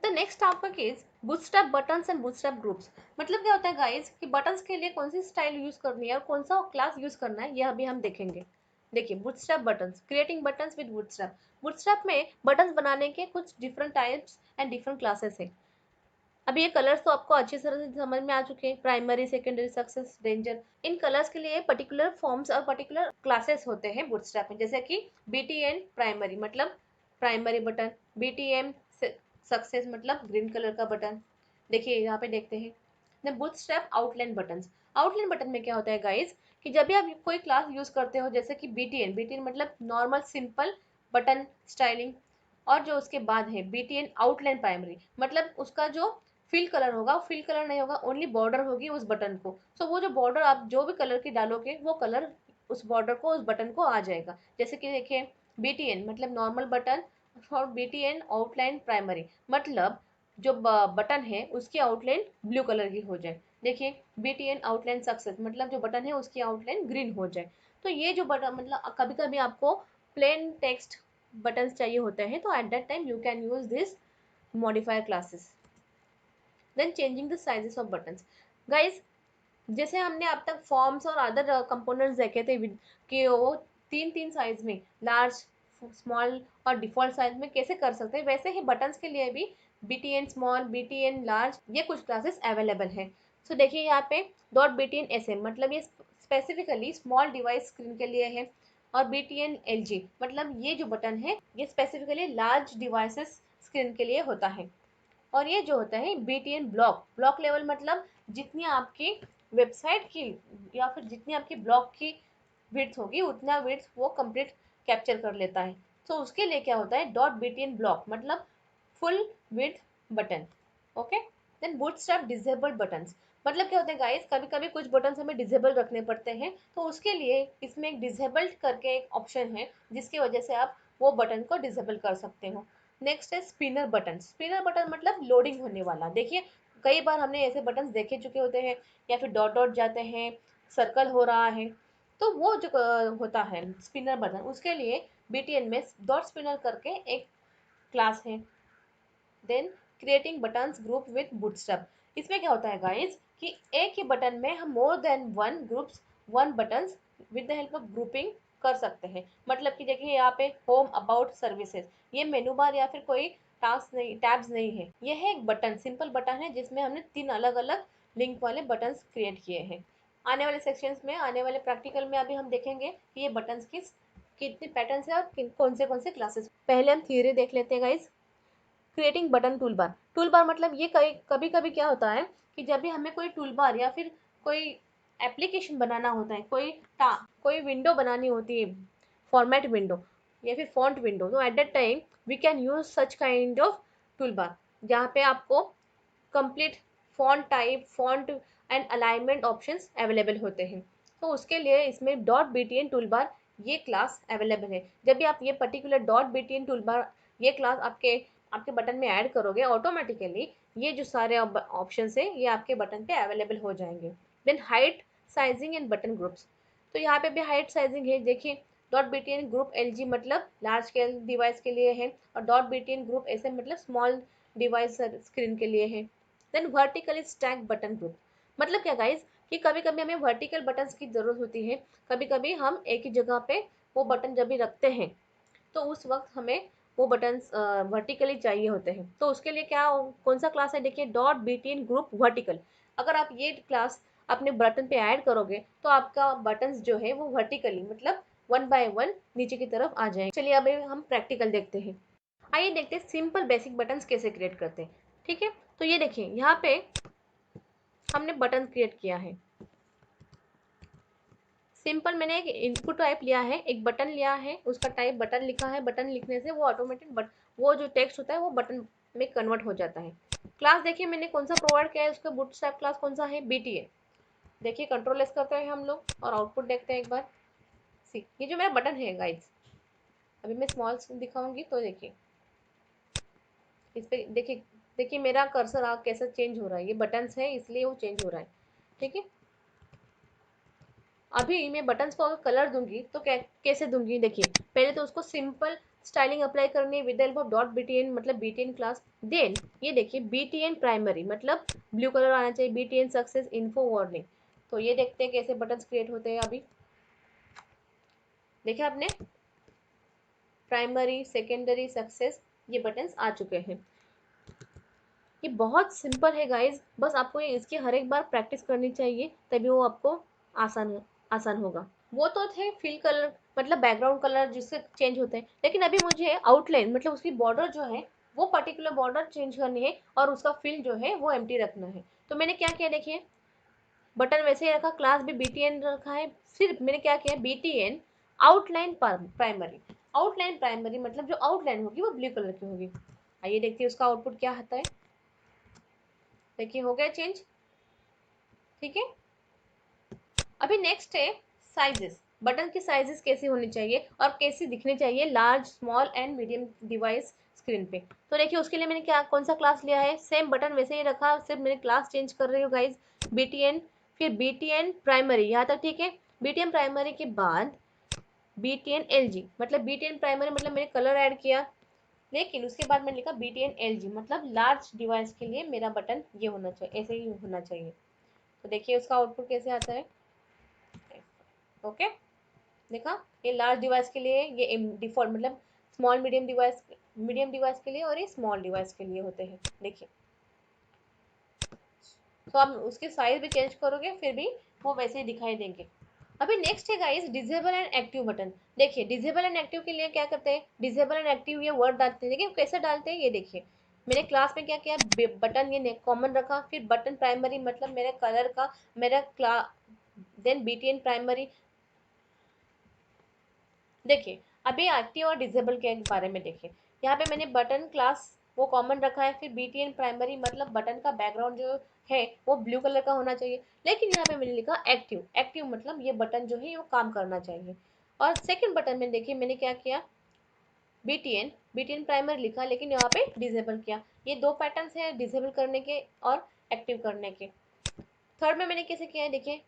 The next topic is bootstrap buttons and bootstrap groups. मतलब क्या होता है गाइस कि बटन्स के लिए कौन सी स्टाइल यूज करनी है और कौन सा क्लास यूज करना है, यह अभी हम देखेंगे। देखिए, bootstrap buttons, creating buttons with bootstrap. Bootstrap में बटन्स बनाने के कुछ different types and different classes है। अभी ये कलर्स तो आपको अच्छी तरह से समझ में आ चुके हैं, प्राइमरी, सेकेंडरी, सक्सेस, डेंजर। इन कलर्स के लिए पर्टिकुलर फॉर्म्स और पर्टिकुलर क्लासेस होते हैं बूटस्ट्रैप में, जैसे कि बीटीएन प्राइमरी मतलब प्राइमरी बटन, बीटीएम सक्सेस मतलब ग्रीन कलर का बटन। देखिए यहाँ पे देखते हैं the bootstrap outline buttons. Outline button में क्या होता है गाइस कि जब भी आप कोई क्लास यूज करते हो, जैसे कि बीटीएन, बीटीएन मतलब नॉर्मल सिंपल बटन स्टाइलिंग, और जो उसके बाद है बीटीएन आउटलाइन प्राइमरी मतलब उसका जो फिल कलर होगा, फिल कलर नहीं होगा, ओनली बॉर्डर होगी उस बटन को। सो वो जो बॉर्डर आप जो भी कलर की डालोगे वो कलर उस बॉर्डर को, उस बटन को आ जाएगा। जैसे कि देखिए बीटीएन मतलब नॉर्मल बटन, और बीटीएन आउटलाइन प्राइमरी मतलब जो बटन है उसकी आउटलाइन ब्लू कलर की हो जाए। देखिए बीटीएन आउटलाइन सक्सेस मतलब जो बटन है उसकी आउटलाइन ग्रीन हो जाए। तो ये जो बटन मतलब कभी कभी आपको प्लेन टेक्स्ट बटन्स चाहिए होते हैं, तो at that time you can use this modifier classes. Then changing the sizes of buttons. Guys, जैसे हमने अब तक फॉर्म्स और अदर कंपोनेंट्स देखे थे कि वो तीन तीन साइज में, लार्ज, स्मॉल और डिफॉल्ट साइज में कैसे कर सकते हैं, वैसे ही बटन्स के लिए भी बीटीएन स्मॉल, बीटीएन लार्ज, ये कुछ क्लासेस अवेलेबल है। सो देखिए यहाँ पे डॉट बीटीएन एसएम मतलब ये स्पेसिफिकली स्मॉल डिवाइस स्क्रीन के लिए है, और बीटीएन एलजी मतलब ये जो बटन है ये स्पेसिफिकली लार्ज डिवाइसेस स्क्रीन के लिए होता है। और ये जो होता है बीटीएन ब्लॉक, ब्लॉक लेवल मतलब जितनी आपकी वेबसाइट की या फिर जितनी आपकी ब्लॉक की विड्थ होगी उतना विड्थ वो कंप्लीट कैप्चर कर लेता है। तो उसके लिए क्या होता है डॉट बीटीएन ब्लॉक मतलब full width button. Okay. Then Bootstrap disabled buttons. मतलब क्या होता है गाइस, कभी कभी कुछ बटन्स हमें डिसेबल रखने पड़ते हैं, तो उसके लिए इसमें एक डिसेबल्ड करके एक ऑप्शन है जिसकी वजह से आप वो बटन को डिसेबल कर सकते हो। नेक्स्ट है स्पिनर बटन। स्पिनर बटन मतलब लोडिंग होने वाला। देखिए कई बार हमने ऐसे बटन देखे चुके होते हैं, या फिर डॉट डॉट जाते हैं, सर्कल हो रहा है, तो वो जो होता है स्पिनर बटन, उसके लिए बीटीएन में डॉट स्पिनर करके एक क्लास है। Then creating buttons group with Bootstrap. इसमें क्या होता है गाइस कि एक ही बटन में हम more than one groups, one buttons with the help of grouping कर सकते हैं। मतलब कि देखिए यहाँ पे होम, अबाउट, सर्विसेज, ये मेनू बार या फिर कोई टास्क नहीं, टैब्स नहीं है, ये है एक बटन, सिंपल बटन है जिसमें हमने तीन अलग अलग लिंक वाले बटन्स क्रिएट किए हैं। आने वाले सेक्शंस में, आने वाले प्रैक्टिकल में अभी हम देखेंगे कि ये बटन्स कितने पैटर्न्स है और कौन से क्लासेस। पहले हम थियरी देख लेते हैं guys. Creating button tool bar. Tool bar मतलब ये कभी कभी क्या होता है कि जब भी हमें कोई टूल बार या फिर कोई एप्लीकेशन बनाना होता है, कोई विंडो बनानी होती है, फॉर्मेट विंडो या फिर फॉन्ट विंडो, तो at that time we can use such kind of tool bar, जहाँ पे आपको complete font type, font and alignment options available होते हैं। तो उसके लिए इसमें डॉट बीटीएन टूल बार ये क्लास अवेलेबल है। जब भी आप ये particular dot BTN tool bar ये क्लास आपके आपके बटन में ऐड करोगे, ऑटोमेटिकली ये जो सारे ऑप्शन है ये आपके बटन पे अवेलेबल हो जाएंगे। Then height, sizing and button groups. तो यहाँ पे भी हाइट साइजिंग है। देखिए डॉट बीटीएन ग्रुप एलजी मतलब लार्ज स्केल डिवाइस के लिए है, और डॉट बीटीएन ग्रुप एसएम मतलब स्मॉल डिवाइस स्क्रीन के लिए है। Then vertically stack button group. मतलब क्या गाइज कि कभी कभी हमें वर्टिकल बटन्स की जरूरत होती है। कभी कभी हम एक ही जगह पे वो बटन जब भी रखते हैं तो उस वक्त हमें वो बटन्स वर्टिकली चाहिए होते हैं। तो उसके लिए क्या, कौन सा क्लास है, देखिए डॉट बीटीएन ग्रुप वर्टिकल। अगर आप ये क्लास अपने बटन पे ऐड करोगे तो आपका बटन्स जो है वो वर्टिकली मतलब वन बाय वन नीचे की तरफ आ जाएंगे। चलिए अभी हम प्रैक्टिकल देखते हैं। आइए देखते हैं सिंपल बेसिक बटन्स कैसे क्रिएट करते हैं। ठीक है, तो ये देखिए यहाँ पे हमने बटन क्रिएट किया है। सिंपल मैंने एक इनपुट टाइप लिया है, एक बटन लिया है, उसका टाइप बटन लिखा है। बटन लिखने से वो ऑटोमेटिक वो जो टेक्स्ट होता है वो बटन में कन्वर्ट हो जाता है। क्लास देखिए मैंने कौन सा प्रोवाइड किया है, उसका बूटस्ट्रैप क्लास कौन सा है, बीटीए। देखिए कंट्रोल एस करते हैं हम लोग और आउटपुट देखते हैं एक बार। सी ये जो मेरा बटन है गाइस, अभी मैं स्मॉल दिखाऊंगी तो देखिए इस पे देखिए, देखिए मेरा कर्सर आ कैसा चेंज हो रहा है, ये बटन्स है इसलिए वो चेंज हो रहा है। ठीक है, अभी मैं बटन्स को अगर कलर दूंगी तो कैसे दूंगी, देखिए पहले तो उसको सिंपल स्टाइलिंग अप्लाई करनी है with the help of dot btn मतलब btn क्लास। देन ये देखिए btn प्राइमरी मतलब ब्लू कलर आना चाहिए, btn सक्सेस इन्फो वार्निंग। तो ये देखते हैं कैसे बटन्स क्रिएट होते हैं। अभी देखा आपने, प्राइमरी सेकेंडरी सक्सेस ये बटन्स आ चुके हैं। ये बहुत सिंपल है गाइज, बस आपको इसकी हर एक बार प्रैक्टिस करनी चाहिए, तभी वो आपको आसान आसान होगा। वो तो थे फिल कलर मतलब बैकग्राउंड कलर जिससे चेंज होते हैं, लेकिन अभी मुझे आउटलाइन मतलब उसकी बॉर्डर जो है वो पर्टिकुलर बॉर्डर चेंज करनी है और उसका फिल जो है वो एम्प्टी रखना है। तो मैंने क्या किया देखिए, बटन वैसे ही रखा, क्लास भी btn रखा है, सिर्फ मैंने क्या किया btn outline primary. Outline primary मतलब जो आउटलाइन होगी वो ब्लू कलर की होगी। आइए देखते हैं उसका आउटपुट क्या आता है। देखिए हो गया चेंज, ठीक है। अभी नेक्स्ट है साइजेस। बटन की साइजेस कैसी होनी चाहिए और कैसी दिखनी चाहिए large small and medium device screen पे। तो देखिए उसके लिए मैंने क्या कौन सा क्लास लिया है, सेम बटन वैसे ही रखा, सिर्फ मैंने क्लास चेंज कर रही हूँ गाइज। btn फिर btn प्राइमरी, यहाँ तक ठीक है। btn प्राइमरी के बाद btn lg मतलब btn प्राइमरी मतलब मैंने कलर ऐड किया, लेकिन उसके बाद मैंने लिखा btn lg मतलब लार्ज डिवाइस के लिए मेरा बटन ये होना चाहिए, ऐसे ही होना चाहिए। तो देखिए उसका आउटपुट कैसे आता है। ओके, देखा, ये लार्ज डिवाइस के लिए ये डिफॉल्ट मतलब स्मॉल मीडियम डिवाइस के लिए और ये स्मॉल डिवाइस के लिए होते हैं। देखिए तो आप उसके साइज भी चेंज करोगे फिर भी वो वैसे ही दिखाई देंगे। अभी नेक्स्ट है guys disable and active button. देखिए डिसेबल एंड एक्टिव के लिए क्या करते हैं, डिसेबल एंड एक्टिव ये वर्ड डालते हैं, देखिए कैसे डालते हैं ये देखिए। मैंने क्लास में क्या किया, बटन ये कॉमन रखा, फिर बटन प्राइमरी मतलब मेरे कलर का मेरा क्लास, देन btn प्राइमरी। देखिए अभी एक्टिव और डिसेबल के बारे में देखिए, यहाँ पे मैंने बटन क्लास वो कॉमन रखा है, फिर btn प्राइमरी मतलब बटन का बैकग्राउंड जो है वो ब्लू कलर का होना चाहिए, लेकिन यहाँ पे मैंने लिखा एक्टिव। एक्टिव मतलब ये बटन जो है वो काम करना चाहिए। और सेकंड बटन में देखिए मैंने क्या किया, btn प्राइमरी लिखा लेकिन यहाँ पे डिसेबल किया। ये दो पैटर्न्स है डिसेबल करने के और एक्टिव करने के। थर्ड में मैंने कैसे किया है देखिए,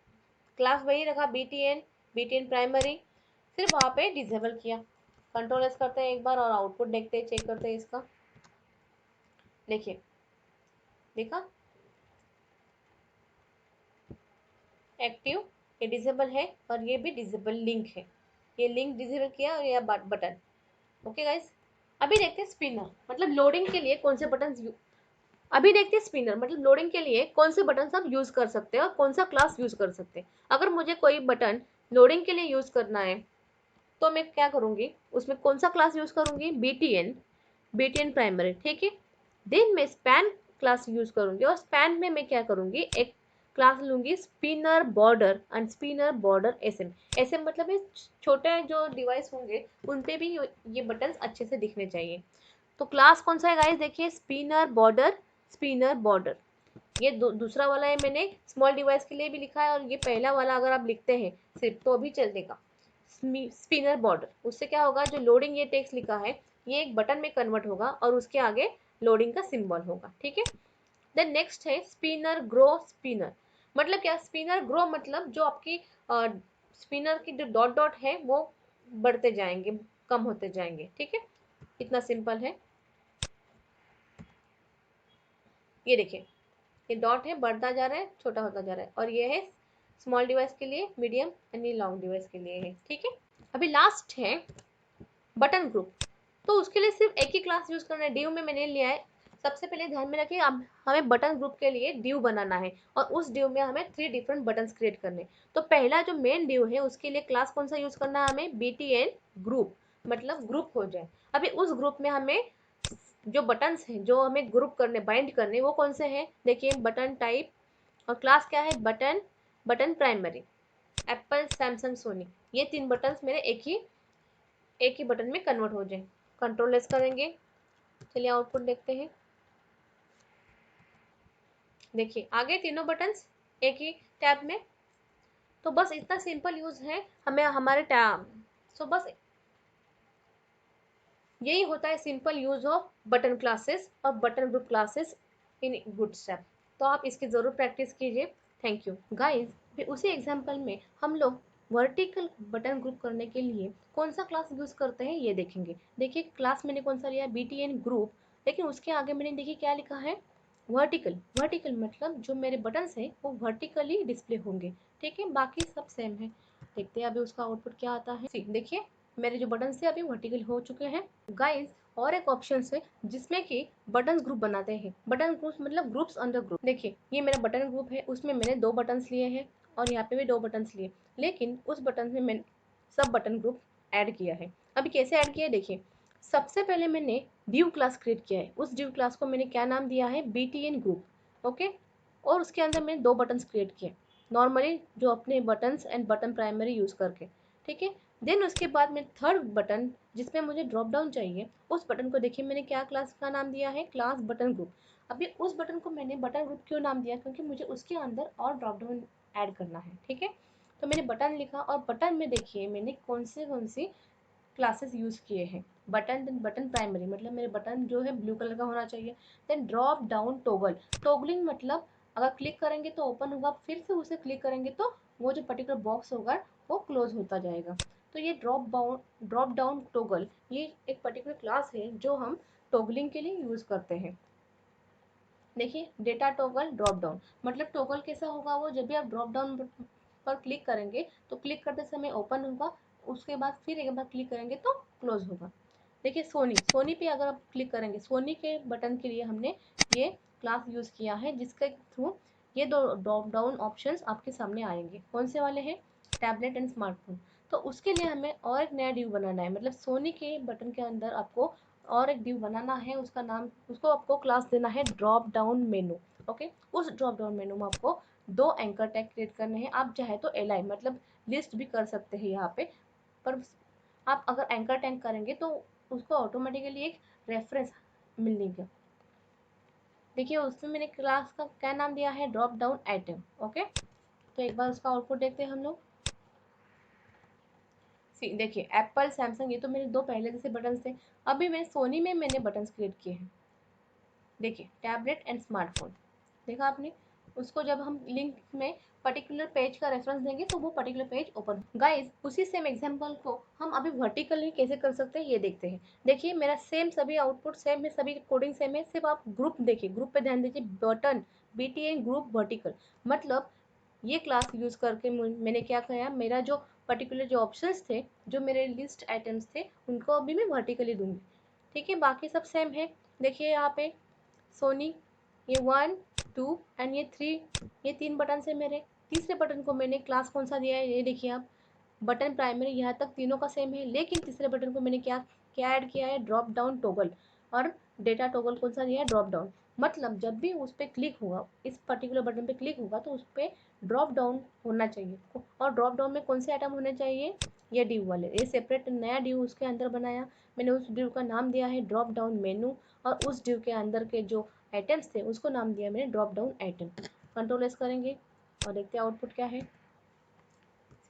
क्लास वही रखा btn प्राइमरी, फिर वहां पे डिसेबल किया। कंट्रोल एस करते हैं एक बार और आउटपुट देखते हैं, चेक करते हैं इसका। देखिए देखा, एक्टिव ये डिसेबल है और ये भी डिसेबल लिंक है, ये लिंक डिसेबल किया और ये बटन। ओके गाइस, अभी देखते हैं स्पिनर मतलब लोडिंग के लिए कौन से बटन। अभी देखते हैं स्पिनर मतलब लोडिंग के लिए कौन से बटन आप यूज कर सकते हैं और कौन सा क्लास यूज कर सकते हैं। अगर मुझे कोई बटन लोडिंग के लिए यूज करना है तो मैं क्या करूंगी, उसमें कौन सा क्लास यूज करूंगी, btn प्राइमरी, ठीक है। देन मैं स्पैन क्लास यूज करूंगी और स्पैन में मैं क्या करूंगी, एक क्लास लूंगी spinner border and spinner border SM. SM मतलब ये छोटे जो डिवाइस होंगे उन पे भी ये बटन अच्छे से दिखने चाहिए। तो क्लास कौन सा है गाइस, देखिए स्पिनर बॉर्डर। ये दूसरा वाला है मैंने स्मॉल डिवाइस के लिए भी लिखा है, और ये पहला वाला अगर आप लिखते हैं सिर्फ तो अभी चल देगा। स्पिनर बॉर्डर, उससे क्या होगा, जो लोडिंग ये टेक्स्ट लिखा है ये एक बटन में कन्वर्ट होगा और उसके आगे लोडिंग का सिंबल होगा, ठीक है। देन नेक्स्ट है स्पिनर ग्रो स्पिनर। मतलब क्या, स्पिनर ग्रो मतलब जो आपकी स्पिनर की जो डॉट डॉट है वो बढ़ते जाएंगे, कम होते जाएंगे, ठीक है। इतना सिंपल है। ये देखिए ये डॉट है बढ़ता जा रहा है छोटा होता जा रहा है, और ये है स्मॉल डिवाइस के लिए, मीडियम एंड लॉन्ग डिवाइस के लिए है, ठीक है। अभी लास्ट है बटन ग्रुप। तो उसके लिए सिर्फ एक ही क्लास यूज करना है, डिव में मैंने लिया है। सबसे पहले ध्यान में रखिए, अब हमें बटन ग्रुप के लिए डिव बनाना है और उस डिव में हमें 3 डिफरेंट बटन क्रिएट करने। तो पहला जो मेन डिव है उसके लिए क्लास कौन सा यूज करना है हमें, btn ग्रुप मतलब ग्रुप हो जाए। अभी उस ग्रुप में हमें जो बटन्स हैं जो हमें ग्रुप करने बाइंड करने वो कौन से हैं, देखिए बटन टाइप और क्लास क्या है button primary, Apple Samsung Sony. ये 3 बटन्स मेरे एक ही बटन में कन्वर्ट हो जाए। कंट्रोल एस करेंगे, चलिए आउटपुट देखते हैं। देखिए आगे तीनों बटन्स एक ही टैब में। तो बस इतना सिंपल यूज है हमें हमारे टैब। सो बस यही होता है simple use of button classes और button group classes in Bootstrap. तो आप इसकी जरूर प्रैक्टिस कीजिए। Thank you guys. फिर उसी एग्जाम्पल में हम लोग वर्टिकल बटन ग्रुप करने के लिए कौन सा क्लास यूज़ करते हैं ये देखेंगे। देखिए क्लास मैंने कौन सा लिया, BTN ग्रुप, लेकिन उसके आगे मैंने देखिए क्या लिखा है, वर्टिकल। वर्टिकल मतलब जो मेरे बटन्स हैं वो वर्टिकली डिस्प्ले होंगे, ठीक है, बाकी सब सेम है। देखते हैं अभी उसका आउटपुट क्या आता है। देखिए मेरे जो बटन थे अभी वर्टिकल हो चुके हैं गाइस। और एक ऑप्शन है जिसमें कि बटन ग्रुप बनाते हैं। बटन ग्रुप मतलब ग्रुप्स अंडर ग्रुप। देखिए ये मेरा बटन ग्रुप है, उसमें मैंने 2 बटन्स लिए हैं और यहाँ पे भी 2 बटन्स लिए, लेकिन उस बटन में मैंने सब बटन ग्रुप ऐड किया है। अभी कैसे ऐड किया है देखिए, सबसे पहले मैंने डिव क्लास क्रिएट किया है। उस डिव क्लास को मैंने क्या नाम दिया है, BTN ग्रुप, ओके। और उसके अंदर मैंने 2 बटन्स क्रिएट किए नॉर्मली, जो अपने buttons and button primary use करके, ठीक है। देन उसके बाद में थर्ड बटन जिसमें मुझे ड्रॉप डाउन चाहिए, उस बटन को देखिए मैंने क्या क्लास का नाम दिया है, क्लास बटन ग्रुप। अभी उस बटन को मैंने बटन ग्रुप क्यों नाम दिया, क्योंकि मुझे उसके अंदर और ड्रॉप डाउन ऐड करना है, ठीक है। तो मैंने बटन लिखा और बटन में देखिए मैंने कौन सी क्लासेस यूज़ किए हैं। बटन, देन बटन प्राइमरी मतलब मेरे बटन जो है ब्लू कलर का होना चाहिए। Then drop down toggle, toggling मतलब अगर क्लिक करेंगे तो ओपन होगा, फिर से उसे क्लिक करेंगे तो वो जो पर्टिकुलर बॉक्स होगा वो क्लोज होता जाएगा। तो ये ड्रॉप डाउन टॉगल ये एक पर्टिकुलर क्लास है जो हम टॉगलिंग के लिए यूज़ करते हैं। देखिए डेटा टॉगल ड्रॉप डाउन मतलब टॉगल कैसा होगा, वो जब भी आप ड्रॉप डाउन पर क्लिक करेंगे तो क्लिक करते समय ओपन होगा, उसके बाद फिर एक बार क्लिक करेंगे तो क्लोज होगा। देखिए सोनी पे अगर आप क्लिक करेंगे, सोनी के बटन के लिए हमने ये क्लास यूज़ किया है जिसके थ्रू ये 2 ड्रॉप डाउन ऑप्शंस आपके सामने आएंगे। कौन से वाले हैं, टैबलेट एंड स्मार्टफोन। तो उसके लिए हमें और एक नया डिव बनाना है, मतलब सोनी के बटन के अंदर आपको और एक डिव बनाना है, उसका नाम, उसको आपको क्लास देना है ड्रॉप डाउन मेनू, ओके। उस ड्रॉप डाउन मेनू में आपको 2 एंकर टैग क्रिएट करने हैं। आप चाहे तो LI मतलब लिस्ट भी कर सकते हैं यहाँ पे, पर आप अगर एंकर टैग करेंगे तो उसको ऑटोमेटिकली एक रेफरेंस मिलेगा। देखिए उसमें मैंने क्लास का क्या नाम दिया है, ड्रॉप डाउन आइटम, ओके। तो एक बार उसका आउटपुट देखते हैं हम लोग। देखिए एप्पल सैमसंग ये तो मेरे 2 पहले जैसे बटन थे। अभी मैं सोनी में मैंने बटन्स क्रिएट किए हैं। देखिए टैबलेट एंड स्मार्टफोन, देखा आपने, उसको जब हम लिंक में पर्टिकुलर पेज का रेफरेंस देंगे तो वो पर्टिकुलर पेज ओपन। गाइस उसी सेम एग्जांपल को हम अभी वर्टिकली कैसे कर सकते हैं ये देखते हैं। देखिए मेरा सेम सभी आउटपुट सेम है, सभी कोडिंग सेम है, सिर्फ आप ग्रुप देखिए, ग्रुप पे ध्यान दीजिए, बटन BTN ग्रुप वर्टिकल मतलब ये क्लास यूज़ करके मैंने क्या किया, मेरा जो पर्टिकुलर जो ऑप्शंस थे, जो मेरे लिस्ट आइटम्स थे, उनको अभी मैं वर्टिकली दूंगी, ठीक है, बाकी सब सेम है। देखिए यहाँ पे सोनी ये 1 2 एंड ये 3, ये 3 बटन है मेरे। तीसरे बटन को मैंने क्लास कौन सा दिया है ये देखिए आप, बटन प्राइमरी, यहाँ तक तीनों का सेम है, लेकिन तीसरे बटन को मैंने क्या क्या ऐड किया है, ड्रॉप डाउन टॉगल। और डेटा टॉगल कौन सा दिया है, ड्रॉप डाउन। मतलब जब भी उस पर क्लिक होगा, इस पर्टिकुलर बटन पे क्लिक होगा तो उस पर ड्रॉप डाउन होना चाहिए। और ड्रॉप डाउन में कौन से आइटम होने चाहिए, ये डिव वाले, ये सेपरेट नया डिव उसके अंदर बनाया मैंने, उस डिव का नाम दिया है ड्रॉप डाउन मेनू। और उस डिव के अंदर के जो आइटम्स थे उसको नाम दिया मैंने drop down item. Control S करेंगे और देखते हैं आउटपुट क्या है।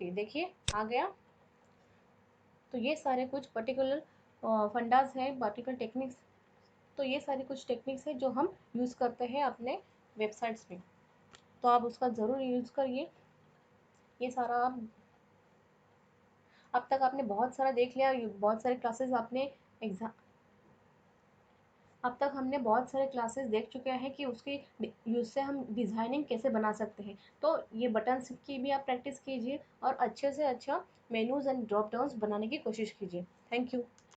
देखिए आ गया। तो ये सारे कुछ पर्टिकुलर फंडास हैं, पर्टिकुलर टेक्निक्स। तो ये सारी कुछ टेक्निक्स हैं जो हम यूज़ करते हैं अपने वेबसाइट्स में, तो आप उसका ज़रूर यूज़ करिए। ये सारा आप अब तक आपने बहुत सारा देख लिया, बहुत सारे क्लासेस आपने एग्जाम, अब तक हमने बहुत सारे क्लासेस देख चुके हैं कि उसके यूज़ से हम डिज़ाइनिंग कैसे बना सकते हैं। तो ये बटन्स की भी आप प्रैक्टिस कीजिए और अच्छे से अच्छा मेनूज़ एंड ड्रॉप डाउन्स बनाने की कोशिश कीजिए। Thank you.